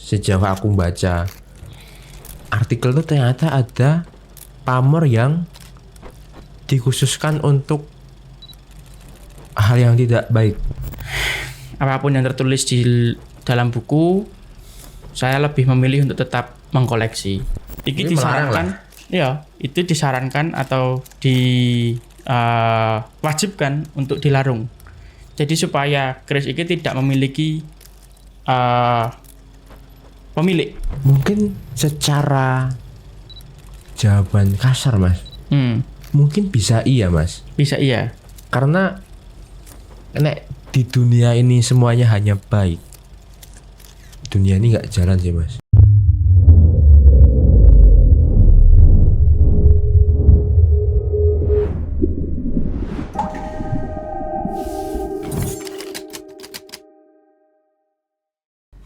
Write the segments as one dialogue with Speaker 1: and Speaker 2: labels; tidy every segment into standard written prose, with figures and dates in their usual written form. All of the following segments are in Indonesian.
Speaker 1: sejauh aku baca artikel tuh ternyata ada pamor yang dikhususkan untuk hal yang tidak baik.
Speaker 2: Apapun yang tertulis di dalam buku, saya lebih memilih untuk tetap mengkoleksi. Ini disarankan, ya, itu disarankan atau diwajibkan untuk dilarung. Jadi supaya keris ini tidak memiliki pemilik.
Speaker 1: Mungkin secara jawaban kasar, Mas. Mungkin bisa iya, Mas.
Speaker 2: Bisa iya.
Speaker 1: Karena nek di dunia ini semuanya hanya baik. Dunia ini nggak jalan sih, Mas.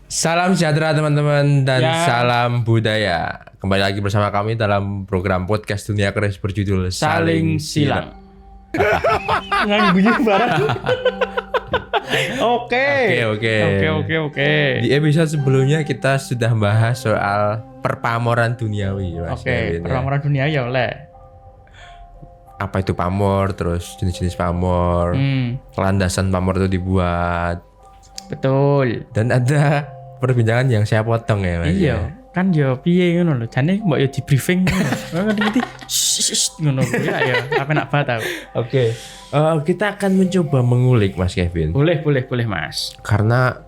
Speaker 1: Salam sejahtera teman-teman dan salam budaya. Kembali lagi bersama kami dalam program podcast Dunia Keris berjudul
Speaker 2: Saling Silang. Nganggunya barang. Oke.
Speaker 1: Di episode sebelumnya kita sudah bahas soal perpamoran duniawi, Mas.
Speaker 2: Perpamoran duniawi ya oleh.
Speaker 1: Apa itu pamor, terus jenis-jenis pamor, landasan pamor itu dibuat.
Speaker 2: Betul.
Speaker 1: Dan ada perbincangan yang saya potong ya, Mas.
Speaker 2: Iya, kan yo piye ngono lho. Jane mbok yo di briefing ngono. Ngerti ngono ya, apa nak tahu.
Speaker 1: Oke. Kita akan mencoba mengulik, Mas Kevin.
Speaker 2: Boleh, Mas.
Speaker 1: Karena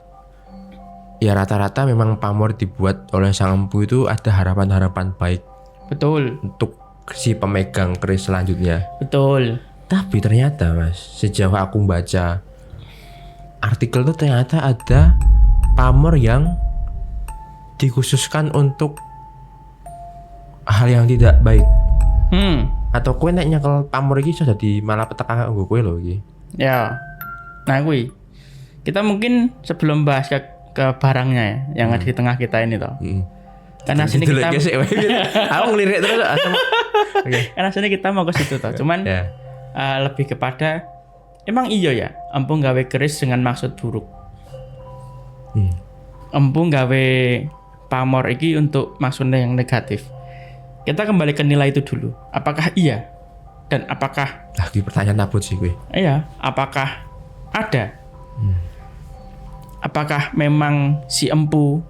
Speaker 1: ya rata-rata memang pamor dibuat oleh sang empu itu ada harapan-harapan baik.
Speaker 2: Betul.
Speaker 1: Untuk si pemegang keris selanjutnya.
Speaker 2: Betul.
Speaker 1: Tapi ternyata, Mas, sejauh aku baca artikel itu ternyata ada pamor yang dikhususkan untuk hal yang tidak baik. Atau kowe nek nyekel pamor iki iso dadi malah petaka kanggo kowe lho iki. Ya.
Speaker 2: Nah, kuwi. Kita mungkin sebelum bahas ke barangnya ya, yang ada di tengah kita ini toh. Karena sini kita aku ngelirik terus. Okay. Karena sini kita mau ke situ toh. Cuman lebih kepada emang iya ya, empu gawe keris dengan maksud buruk. Empu gawe pamor iki untuk maksudnya yang negatif. Kita kembali ke nilai itu dulu. Apakah iya? Dan apakah
Speaker 1: ini pertanyaan abot sih gue.
Speaker 2: Iya, apakah ada? Apakah memang si empu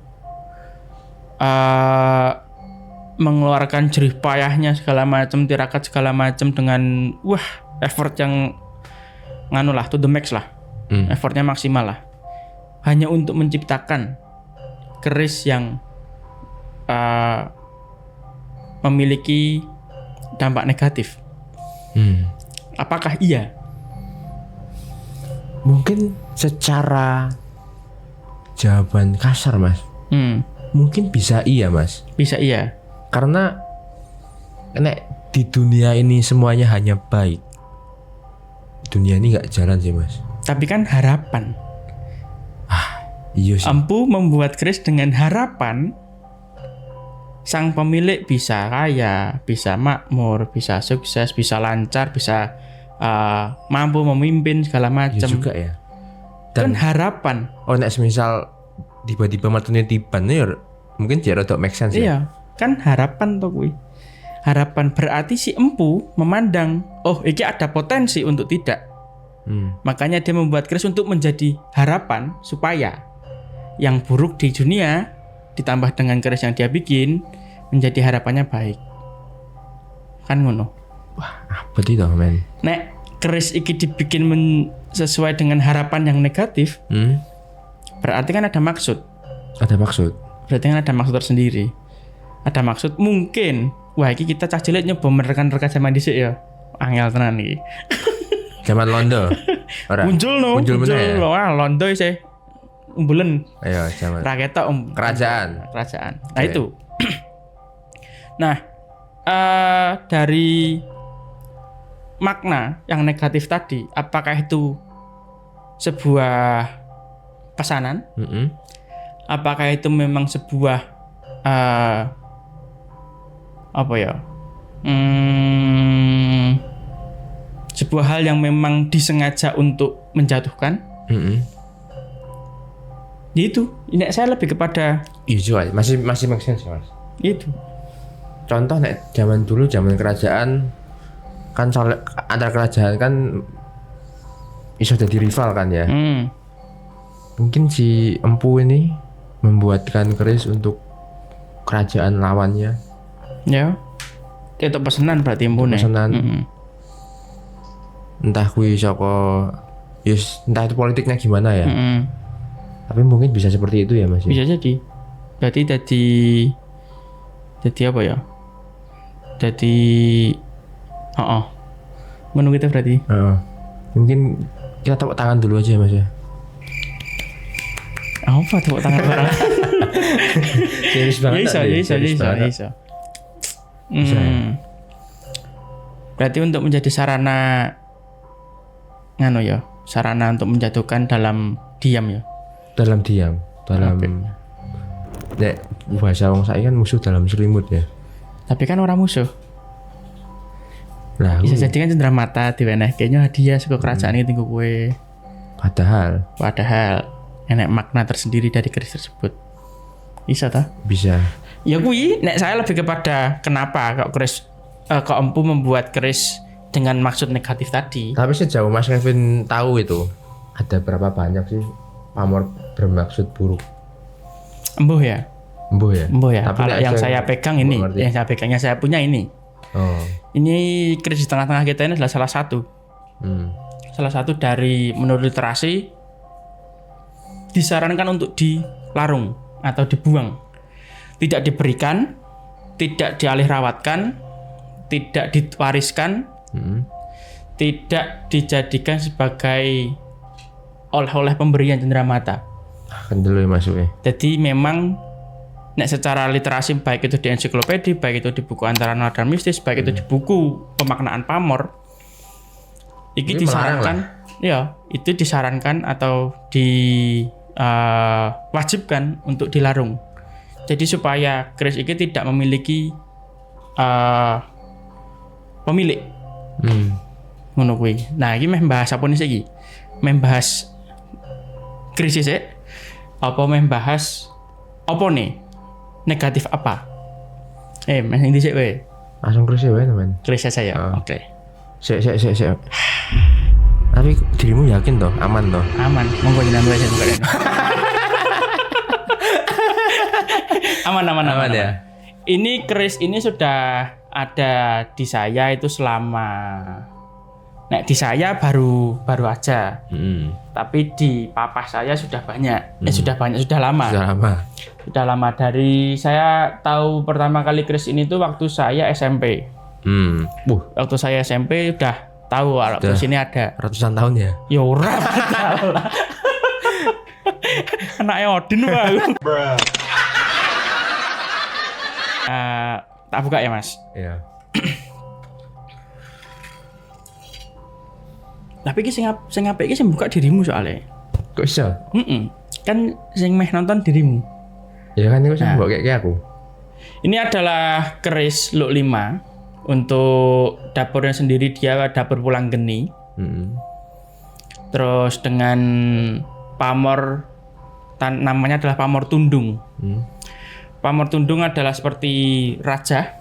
Speaker 2: mengeluarkan jerih payahnya segala macam, tirakat segala macam dengan effort yang nganu lah, to the max lah. Effortnya maksimal lah. Hanya untuk menciptakan keris yang memiliki dampak negatif. Apakah iya?
Speaker 1: Mungkin secara jawaban kasar, Mas. Mungkin bisa iya, Mas.
Speaker 2: Bisa iya.
Speaker 1: Karena nek di dunia ini semuanya hanya baik. Dunia ini nggak jalan sih, Mas.
Speaker 2: Tapi kan harapan.
Speaker 1: Iya sih.
Speaker 2: Empu membuat keris dengan harapan sang pemilik bisa kaya, bisa makmur, bisa sukses, bisa lancar, bisa mampu memimpin segala macam.
Speaker 1: Iya juga ya.
Speaker 2: Dan kan harapan.
Speaker 1: Nek semisal tiba-tiba matune tiban ya mungkin jadi rada make sense ya.
Speaker 2: Iya, kan harapan toh kuwi. Harapan berarti si empu memandang, iki ada potensi untuk tidak. Makanya dia membuat keris untuk menjadi harapan supaya yang buruk di dunia ditambah dengan keris yang dia bikin menjadi harapannya baik. Kan ngono.
Speaker 1: Wah, apa itu, men?
Speaker 2: Nek keris iki dibikin sesuai dengan harapan yang negatif, berarti kan ada maksud.
Speaker 1: Ada maksud.
Speaker 2: Berarti kan ada maksud tersendiri. Ada maksud mungkin. Wah, iki kita cah cilik nyoba merekan-rekan zaman dhisik ya. Angel tenan iki.
Speaker 1: Zaman Londo. Ora.
Speaker 2: Muncul
Speaker 1: meneh.
Speaker 2: Wah, Londo sih. Umbulen.
Speaker 1: Ayo, zaman.
Speaker 2: Rakyat kerajaan. Nah, itu. Nah, dari makna yang negatif tadi, apakah itu sebuah pesanan? Apakah itu memang sebuah sebuah hal yang memang disengaja untuk menjatuhkan? Itu, ini saya lebih kepada
Speaker 1: Iya, masih make sense Mas.
Speaker 2: itu.
Speaker 1: Contoh nek zaman dulu zaman kerajaan kan antar kerajaan kan iso jadi rival kan ya. Mungkin si empu ini membuatkan keris untuk kerajaan lawannya.
Speaker 2: Ya. Itu pesanan berarti empune.
Speaker 1: Pesanan. Entah kui saka entah itu politiknya gimana ya. Tapi mungkin bisa seperti itu ya Mas.
Speaker 2: Bisa jadi. Berarti jadi apa ya? Jadi menunggu kita berarti.
Speaker 1: Mungkin kita tepuk tangan dulu aja Mas ya.
Speaker 2: Apa tepuk tangan orang?
Speaker 1: Serius banget.
Speaker 2: Bisa. Berarti untuk menjadi sarana sarana untuk menjatuhkan dalam diam ya.
Speaker 1: Dalam nek bahasa wong saiki kan musuh dalam selimut ya.
Speaker 2: Tapi kan orang musuh.
Speaker 1: Lah,
Speaker 2: Bisa jadi kan cenderamata diweneh kayaknya hadiah saka kerajaan iki tinggu kowe.
Speaker 1: padahal
Speaker 2: Enek makna tersendiri dari keris tersebut. Bisa ta?
Speaker 1: bisa.
Speaker 2: Ya kuwi nek saya lebih kepada kenapa kok empu membuat keris dengan maksud negatif tadi.
Speaker 1: Tapi sejauh Mas Kevin tahu itu ada berapa banyak sih pamor bermaksud buruk?
Speaker 2: Embuh ya.
Speaker 1: Embuh ya.
Speaker 2: Tapi kalau yang saya pegang ini, yang saya punya ini.
Speaker 1: Oh.
Speaker 2: Ini keris di tengah-tengah kita ini adalah salah satu. Salah satu dari menurut literasi disarankan untuk dilarung atau dibuang. Tidak diberikan, tidak dialihrawatkan, tidak diwariskan, tidak dijadikan sebagai oleh-oleh pemberian cenderamata.
Speaker 1: Kan dulu ya masuknya.
Speaker 2: Jadi memang nek secara literasi baik itu di ensiklopedi, baik itu di buku antara nalar dan mistis, baik itu di buku pemaknaan pamor, ini disarankan, ya itu disarankan atau diwajibkan untuk dilarung. Jadi supaya keris ini tidak memiliki pemilik. Ngono kuwi. Nah, iki meh bahas apa nih iki? Meh bahas krisis apa meh bahas apa nih? Negatif apa? Meh sing dhisik kowe.
Speaker 1: Langsung krisis wae teman.
Speaker 2: Krisis saya. Oke.
Speaker 1: Sik. Tapi dirimu yakin toh? Aman toh?
Speaker 2: Aman. Monggo jenengan wae sing buka. Aman ya. Ini keris ini sudah ada di saya itu selama di saya baru aja. Tapi di papa saya sudah banyak. Sudah lama dari saya tahu pertama kali keris ini tuh waktu saya SMP. Waktu saya SMP udah tahu kalau keris ini ada.
Speaker 1: Ratusan tahun ya?
Speaker 2: Ya ora. Anaknya Odin wae. Tak buka ya Mas.
Speaker 1: Iya.
Speaker 2: Tapi iki sing apik iki sing buka dirimu soalnya.
Speaker 1: Kok iso?
Speaker 2: Kan sing meh nonton dirimu.
Speaker 1: Ya kan itu sing mbok kayak aku.
Speaker 2: Ini adalah keris Luk 5 untuk dapurnya sendiri, dia dapur pulang geni. Terus dengan pamor namanya adalah pamor tundung. Pamor tundung adalah seperti raja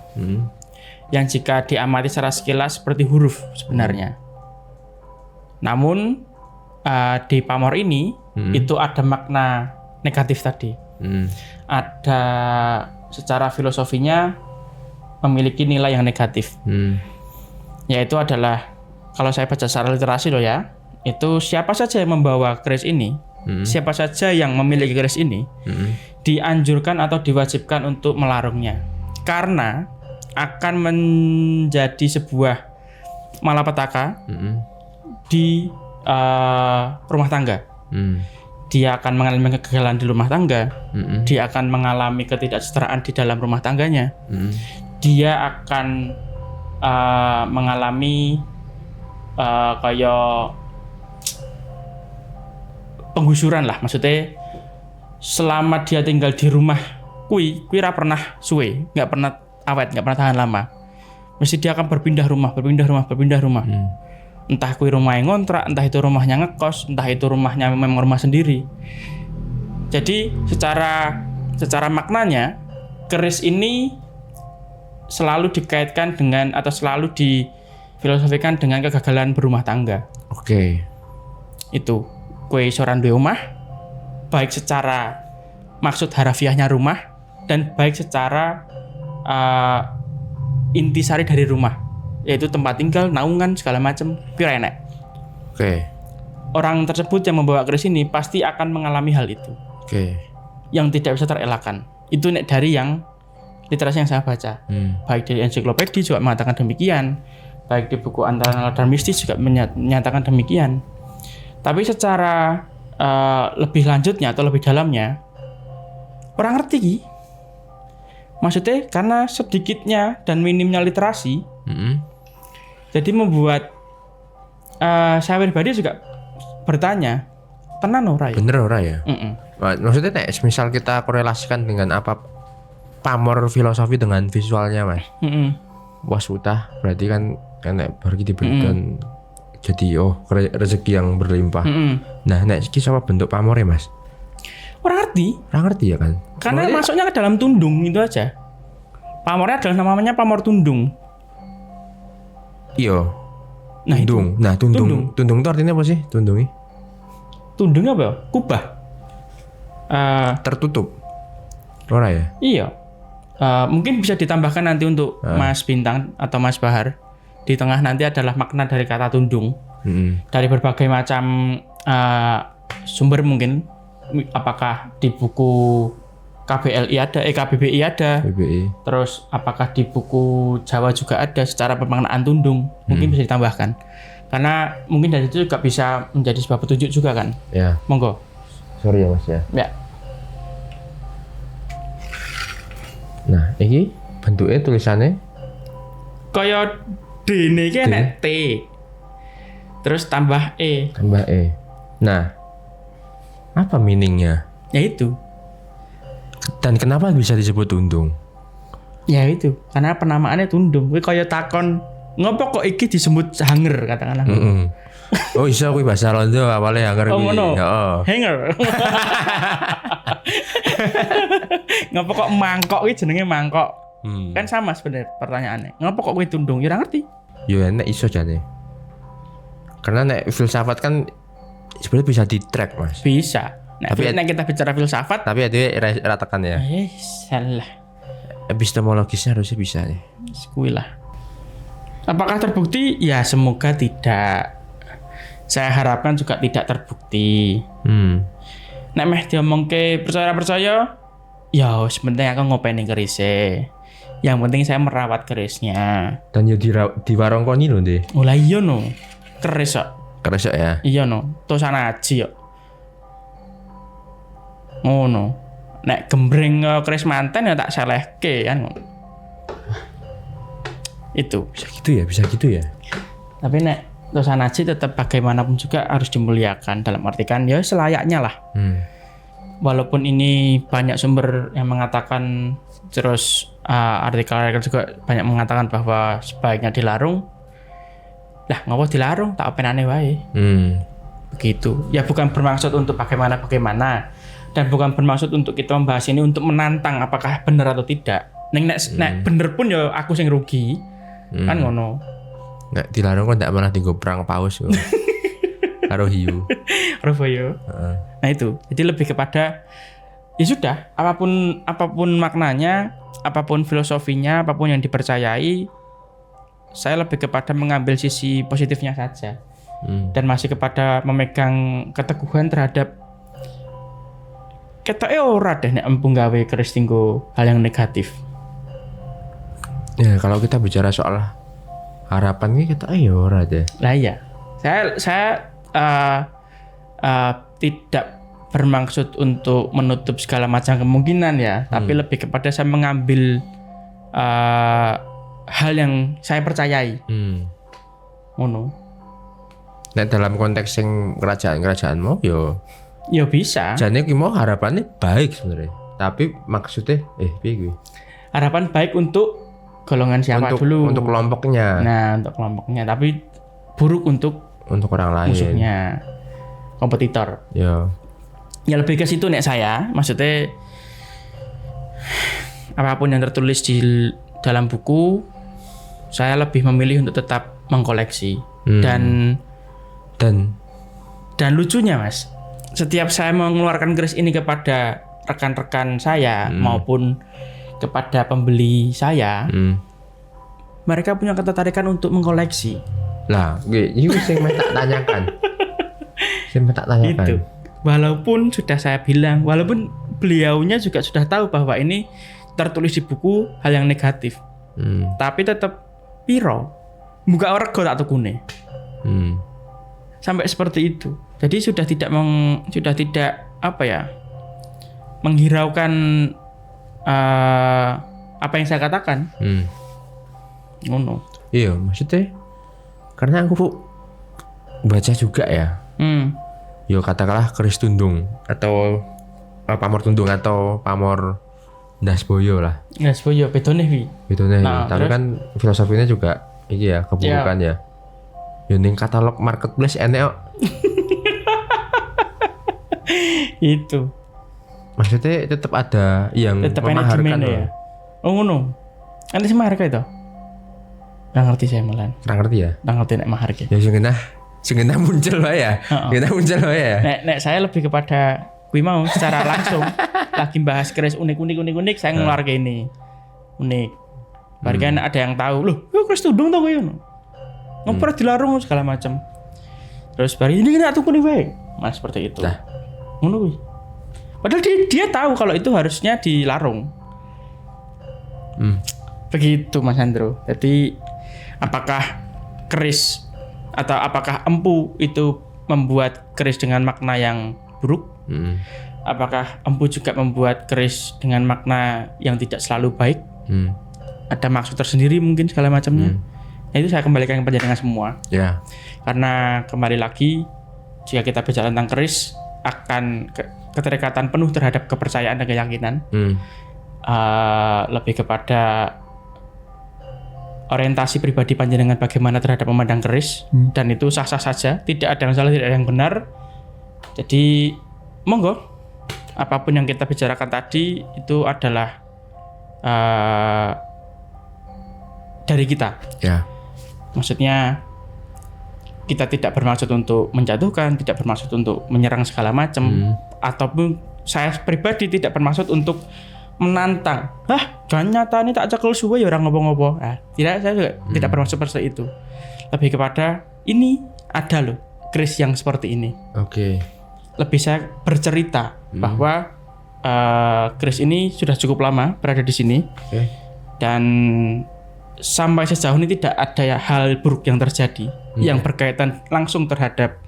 Speaker 2: yang jika diamati secara sekilas seperti huruf sebenarnya. Namun di pamor ini itu ada makna negatif tadi. Ada secara filosofinya memiliki nilai yang negatif. Yaitu adalah kalau saya baca secara literasi loh ya, itu siapa saja yang membawa keris ini, siapa saja yang memiliki keris ini, dianjurkan atau diwajibkan untuk melarungnya. Karena akan menjadi sebuah malapetaka di rumah tangga. Dia akan mengalami kegagalan di rumah tangga. Dia akan mengalami ketidaksetaraan di dalam rumah tangganya. Dia akan mengalami kayak penggusuran lah, maksudnya selama dia tinggal di rumah kui ra pernah suwe, nggak pernah awet, nggak pernah tahan lama. Mesti dia akan berpindah rumah. Entah kui rumahnya ngontrak, entah itu rumahnya ngekos, entah itu rumahnya memang rumah sendiri. Jadi secara maknanya keris ini selalu dikaitkan dengan atau selalu difilosofikan dengan kegagalan berumah tangga.
Speaker 1: Oke.
Speaker 2: Itu kowe soran duwe omah, baik secara maksud harafiahnya rumah dan baik secara intisari dari rumah, yaitu tempat tinggal, naungan segala macam pira enek.
Speaker 1: Oke.
Speaker 2: Orang tersebut yang membawa keris ini pasti akan mengalami hal itu.
Speaker 1: Oke.
Speaker 2: Yang tidak bisa terelakkan. Itu nek dari yang literasi yang saya baca. Baik dari ensiklopedia juga mengatakan demikian. Baik di buku Antara dan Mistis juga menyatakan demikian. Tapi secara lebih lanjutnya atau lebih dalamnya, orang ngerti Ki. Maksudnya karena sedikitnya dan minimnya literasi, jadi membuat saya pribadi juga bertanya, tenan ora ya?
Speaker 1: Bener ora ya? Maksudnya nek misal kita korelasikan dengan apa pamor filosofi dengan visualnya Mas. Wah sutah berarti kan nek baru diberikan jadi rezeki yang berlimpah. Nah nek iki sama bentuk pamornya Mas?
Speaker 2: Orang ngerti
Speaker 1: ya kan?
Speaker 2: karena masuknya ke dalam tundung itu aja. Pamornya adalah namanya pamor tundung.
Speaker 1: Iya.
Speaker 2: Nah,
Speaker 1: tundung. Nah, tundung itu artinya apa sih?
Speaker 2: Tundung apa ya? Kubah.
Speaker 1: Tertutup. Ora ya?
Speaker 2: Iya. Mungkin bisa ditambahkan nanti untuk Mas Bintang atau Mas Bahar. Di tengah nanti adalah makna dari kata tundung. Dari berbagai macam sumber mungkin. Apakah di buku KBLI ada, KBBI ada.
Speaker 1: BBI.
Speaker 2: Terus apakah di buku Jawa juga ada secara pemaknaan tundung. Mungkin bisa ditambahkan. Karena mungkin dari itu juga bisa menjadi sebuah petunjuk juga kan.
Speaker 1: Ya.
Speaker 2: Monggo.
Speaker 1: Sorry ya Mas ya.
Speaker 2: Ya.
Speaker 1: Nah, ini bentuknya tulisannya
Speaker 2: Kaya D ini kan T. Terus tambah E.
Speaker 1: Tambah E. Nah, apa meaningnya?
Speaker 2: Ya itu.
Speaker 1: Dan kenapa bisa disebut tundung?
Speaker 2: Ya itu. Karena penamaannya tundung. Kuwi kaya takon, ngopo kok iki disebut hanger katakanlah.
Speaker 1: Oh iya kuwi bahasa Londo awalnya hanger
Speaker 2: Oh
Speaker 1: kuwi.
Speaker 2: ngono.
Speaker 1: Heeh.
Speaker 2: Hanger. Ngopo kok mangkok iki jenenge mangkok? Kan sama sebenarnya pertanyaannya. Ngopo kok kuwi tundung? Ya ora ngerti.
Speaker 1: Yo enak iso jane. Karena nek filsafat kan sebenarnya bisa di-track Mas.
Speaker 2: Bisa. Nah,
Speaker 1: Tapi
Speaker 2: nek kita bicara filsafat,
Speaker 1: Tapi ada ratakan ya.
Speaker 2: salah.
Speaker 1: Epistemologisnya harusnya bisa nih.
Speaker 2: Kuwi lah. Apakah terbukti? Ya semoga tidak. Saya harapkan juga tidak terbukti. Nek meh diomongke percaya, ya wis penting aku ngopeni kerise. Yang penting saya merawat kerisnya.
Speaker 1: Dan ya di warung koni lho ndek.
Speaker 2: Oh lah iya no. Keris kok.
Speaker 1: Keresok ya.
Speaker 2: Iya no. Tosan aji kok. Ngono. Nek gembreng keris manten ya tak selehke kan ngono. Itu.
Speaker 1: Bisa gitu ya.
Speaker 2: Tapi nek tosan aji tetap bagaimanapun juga harus dimuliakan, dalam arti kan ya selayaknya lah. Walaupun ini banyak sumber yang mengatakan, terus artikel juga banyak mengatakan bahwa sebaiknya dilarung. Lah ngopo dilarung, tak openane wae. Begitu. Ya bukan bermaksud untuk bagaimana dan bukan bermaksud untuk kita membahas ini untuk menantang apakah benar atau tidak. Nek bener pun ya aku sing rugi. Kan ngono.
Speaker 1: Nek dilarung kok ndak malah dienggo perang paus kok. Karo hiu.
Speaker 2: Roboyo. Nah itu. Jadi lebih kepada ya sudah, apapun maknanya, apapun filosofinya, apapun yang dipercayai, saya lebih kepada mengambil sisi positifnya saja. Dan masih kepada memegang keteguhan terhadap ketoke ora deh nek empung gawe keris tinggo hal yang negatif.
Speaker 1: Ya kalau kita bicara soal harapan ini kita ora deh.
Speaker 2: Lah iya. Saya tidak bermaksud untuk menutup segala macam kemungkinan ya, tapi lebih kepada saya mengambil hal yang saya percayai. Ngono.
Speaker 1: Nek dalam konteks yang kerajaan mau
Speaker 2: ya bisa.
Speaker 1: Jane ki mau harapannya baik sebenarnya. Tapi maksudnya piye kuwi?
Speaker 2: Harapan baik untuk golongan siapa dulu?
Speaker 1: Untuk kelompoknya.
Speaker 2: Nah, untuk kelompoknya, tapi buruk untuk
Speaker 1: orang lain.
Speaker 2: Musuhnya, kompetitor.
Speaker 1: Ya.
Speaker 2: Ya lebih ke situ nek saya, maksudnya apapun yang tertulis di dalam buku, saya lebih memilih untuk tetap mengkoleksi. Dan lucunya Mas, setiap saya mengeluarkan keris ini kepada rekan-rekan saya maupun kepada pembeli saya, mereka punya ketertarikan untuk mengkoleksi.
Speaker 1: Lah, itu yang tak tanyakan.
Speaker 2: Itu. Walaupun sudah saya bilang, walaupun beliaunya juga sudah tahu bahwa ini tertulis di buku hal yang negatif, tapi tetap piro, muka orang tak tukune. Sampai seperti itu. Jadi sudah tidak menghiraukan apa yang saya katakan. No.
Speaker 1: Iya, maksudnya karena aku baca juga ya. Yo katakanlah keris tundung atau pamor tundung atau pamor ndasboyo lah.
Speaker 2: Ndasboyo bedone wi.
Speaker 1: Nah, tapi terus, kan filosofinya juga iki ya keburukan ya. Yo ning katalog marketplace enek kok.
Speaker 2: Itu.
Speaker 1: Maksudnya tetap ada yang
Speaker 2: tetap
Speaker 1: memaharkan
Speaker 2: ya. Oh ngono. Kan sih maharga itu. Nggak ngerti saya malan.
Speaker 1: Nggak ngerti ya?
Speaker 2: Nggak ngerti nek maharga.
Speaker 1: Ya sing genah muncul wae ya. Genah muncul wae ya.
Speaker 2: Nek saya lebih kepada kui mau secara langsung lagi bahas keris unik saya ngeluarga ini. Unik. Barikan ada yang tahu, loh, yo keris tudung to kowe ngono. Ngoper dilarung segala macam. Terus bari ini kena tuku nih wae. Mas seperti itu.
Speaker 1: Nah.
Speaker 2: Ngono kuwi. Padahal dia tahu kalau itu harusnya dilarung. Begitu Mas Andro. Jadi apakah keris atau apakah empu itu membuat keris dengan makna yang buruk? Apakah empu juga membuat keris dengan makna yang tidak selalu baik? Ada maksud tersendiri mungkin segala macamnya. Nah, itu saya kembalikan kepada dengan semua.
Speaker 1: Ya.
Speaker 2: Karena kembali lagi jika kita bicara tentang keris akan keterikatan penuh terhadap kepercayaan dan keyakinan. Lebih kepada orientasi pribadi panjenengan bagaimana terhadap memandang keris, dan itu sah-sah saja, tidak ada yang salah, tidak ada yang benar. Jadi monggo, apapun yang kita bicarakan tadi itu adalah dari kita. Ya. Maksudnya kita tidak bermaksud untuk menjatuhkan, tidak bermaksud untuk menyerang segala macam, ataupun saya pribadi tidak bermaksud untuk menantang. Jangan nyata ini tak cekel suwe ya orang ngopo-ngopo. Tidak, saya juga tidak bermaksud seperti itu. Lebih kepada ini ada loh keris yang seperti ini. Oke. Lebih saya bercerita bahwa keris ini sudah cukup lama berada di sini. Dan sampai sejauh ini tidak ada hal buruk yang terjadi yang berkaitan langsung terhadap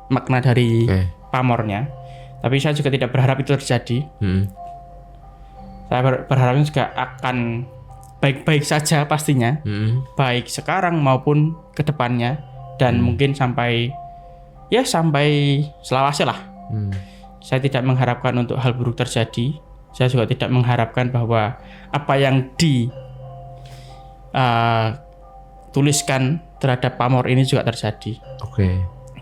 Speaker 2: makna dari pamornya. Tapi saya juga tidak berharap itu terjadi. Saya berharap juga akan baik-baik saja pastinya, baik sekarang maupun ke depannya, dan mungkin sampai selawase lah. Saya tidak mengharapkan untuk hal buruk terjadi. Saya juga tidak mengharapkan bahwa apa yang tuliskan terhadap pamor ini juga terjadi.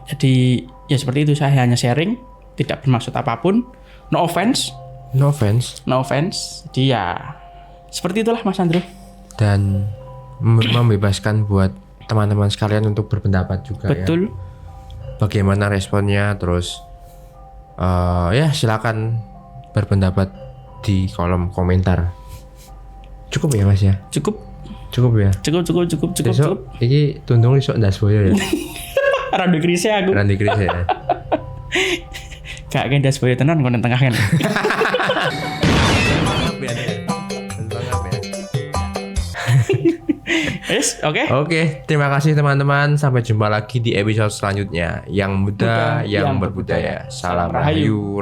Speaker 2: Jadi ya seperti itu, saya hanya sharing, tidak bermaksud apapun. No offense. Jadi ya seperti itulah Mas Andrew.
Speaker 1: Dan membebaskan buat teman-teman sekalian untuk berpendapat juga. Betul. Ya. Bagaimana responnya, terus ya silakan berpendapat di kolom komentar. Cukup ya Mas ya? Cukup ya? Cukup. Besok ini tundung isok ndasboyo ya?
Speaker 2: Randu krise aku.
Speaker 1: Ya?
Speaker 2: Gak kayak ndasboyo tenan kono tengah kan.
Speaker 1: Oke, terima kasih teman-teman. Sampai jumpa lagi di episode selanjutnya. Yang muda, yang berbudaya. Salam rahayu.